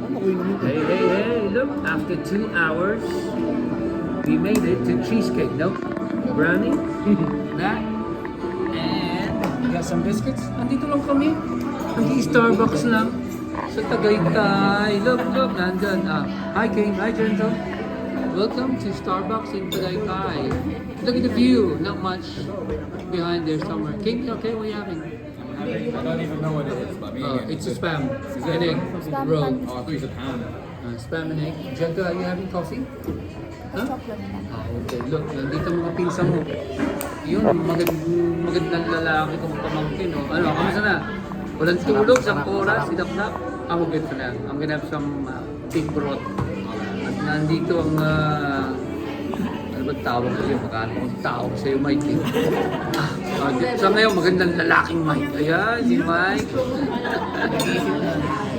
Okay naman. Hey, look, after 2 hours, we made it to cheesecake. Nope, brownie, that, and we got some biscuits. Andito lang kami. Hindi Starbucks lang. Sa Tagaytay. Look, nandun. Hi, King. Hi, Gentle. Welcome to Starbucks in Tagaytay. Look at the view. Not much behind there somewhere. King, okay, what are you having? I don't even know what it is, but It's a spam. An egg roll. Oh, I thought you said ham. Spam and egg. Gentle, are you having coffee? Huh? Chocolate na. Okay. Look, nandito mga pinsan mo. Yun, magandang lalaki kong pamangkin. Oh. Ano, kamusta na? Walang tulog, sa oras, sinap-nap. I'm good for that. I'm gonna have some pig broth. At nandito ang, ano ba tawag ko sa'yo? Magkano akong tawag sa'yo, Mike? Sa ngayon, magandang lalaking Mike. Ayan, si Mike.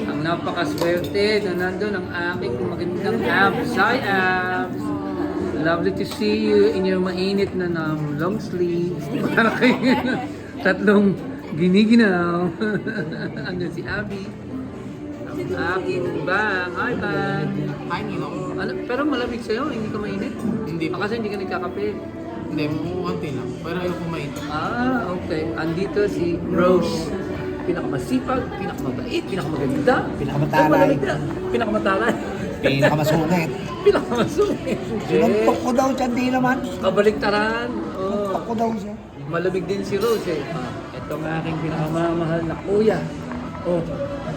Ang napakaswerte na nandun ang aking magandang abs. Hi, abs! Lovely to see you in your mainit na long sleeves. Para kayo tatlong giniginaw. Andun si Abby. Ang aking bang. Hi, bang. Hi, Nino. Pero malamig sa'yo, hindi ka mainit? Hindi po. Kasi hindi ka nagkakape. Hindi, konti lang. Pero ayoko kumain. Okay. Andito si Rose. Pinakamasipag, pinakamabait, pinakamaganda, Pinakamatalay. Ay, malamig na. Pinakamatalay. Pinakamasungit. Pinakamasungit. Sinuntok ko daw siya, di naman. Kabaliktaran. Sinuntok ko daw siya. Malamig din si Rose eh. Ito ang aking pinakamamahal na kuya.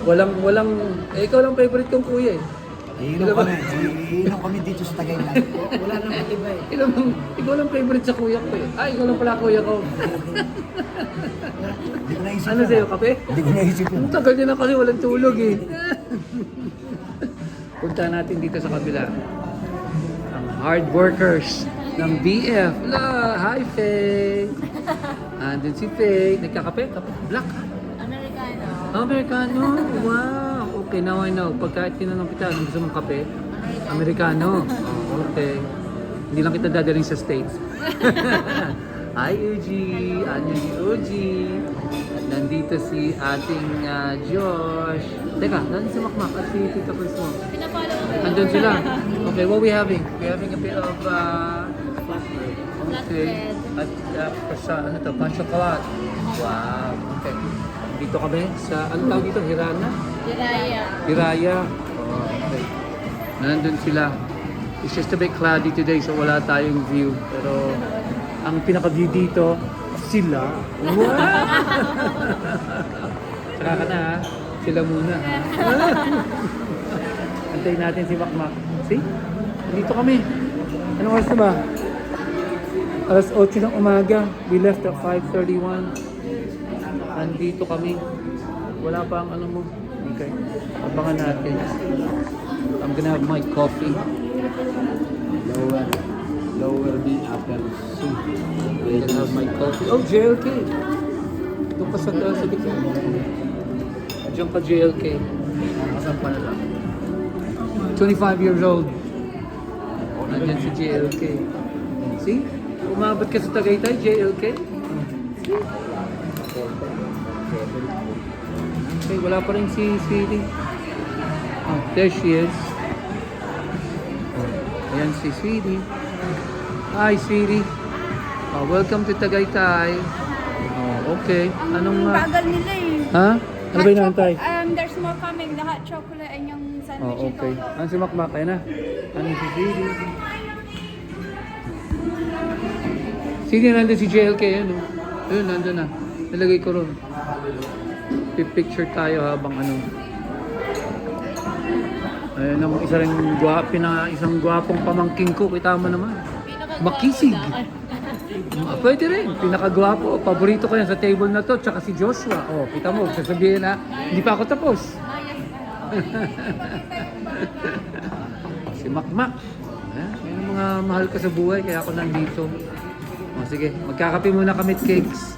Walang, ikaw lang favorite kong kuya eh. Iinom kami dito sa Tagaytay. Wala nang iba eh. Ikaw lang favorite sa kuya ko eh. Ikaw lang pala kuya ko. Hindi ko naisip Ano yun, sa'yo, ah. kape? Hindi ko naisip yun. Ang tagal niya na kasi walang tulog eh. Punta natin dito sa kabila. Ang hard workers ng BF. Hi, Faye! Andun si Faye. Nagkakape? Kape? Black? Americano. Americano? Wow! Okay, now I know. Pagka tinanong kita, gusto mong kape? Americano. Okay. Hindi lang kita dadaling sa States. Hi, Uji! Andun si Uji. At nandito si ating Josh. Teka, nandun si Makmak at si Tita Pulse mo. Pinapalo ko. Andun sila. Okay, what we having? We're having a bit of Flatbread. At ano to, pan chocolate. Wow, okay. Dito kami sa, ano tawag dito? Hirana? Diraya. Hiraya. Oh, okay. Nandun sila. It's just a bit cloudy today so wala tayong view. Pero ang pinaka-view dito, sila. Wow! Saka ka na ha. Sila muna ha. Antayin natin si Makmak. See? Dito kami. Anong oras na ba? Alas 8 ng umaga. We left at 5:31. Nandito kami. Wala pa ang ano mo. Okay. Abangan natin. I'm gonna have my coffee. Lower B after C. I'm gonna have my coffee. Oh, JLK. Doon pa sa gitna. Diyan pa JLK. Asan pa na lang? 25 years old. Nandiyan si JLK. See? Umabot ka sa Tagaytay, JLK. Okay, wala pa rin si Sweetie. Oh, there she is. Oh, ayan si Sweetie. Hi, Sweetie. Oh, welcome to Tagaytay. Oh, okay. Anong... Bagal nila eh. ha? Ano ba inaantay? There's more coming. The hot chocolate and yung sandwich Oh, okay. ito. Ano si Makmak? Ayan na. Ano si Sweetie? Sino nandun si JLK? Ano? Ayun, nandun na. Nilagay ko ron. Picture tayo habang ano. Ayun ang isang gwapong pamangking ko. Kita mo naman. Makisig. Pwede rin. Pinakagwapo. Paborito ko yan sa table na to. Tsaka si Joshua. Oh, kita mo. Sasabihin na, hindi pa ako tapos. Si Makmak. Yan ang mga mahal ko sa buhay. Kaya ako nandito. Oh, sige. Magkakape muna kami at cakes.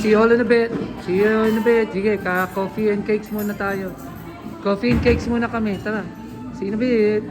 See you all in a bit. See you in a bit. Sige, coffee and cakes muna tayo. Coffee and cakes muna kami. Tara. See you in a bit.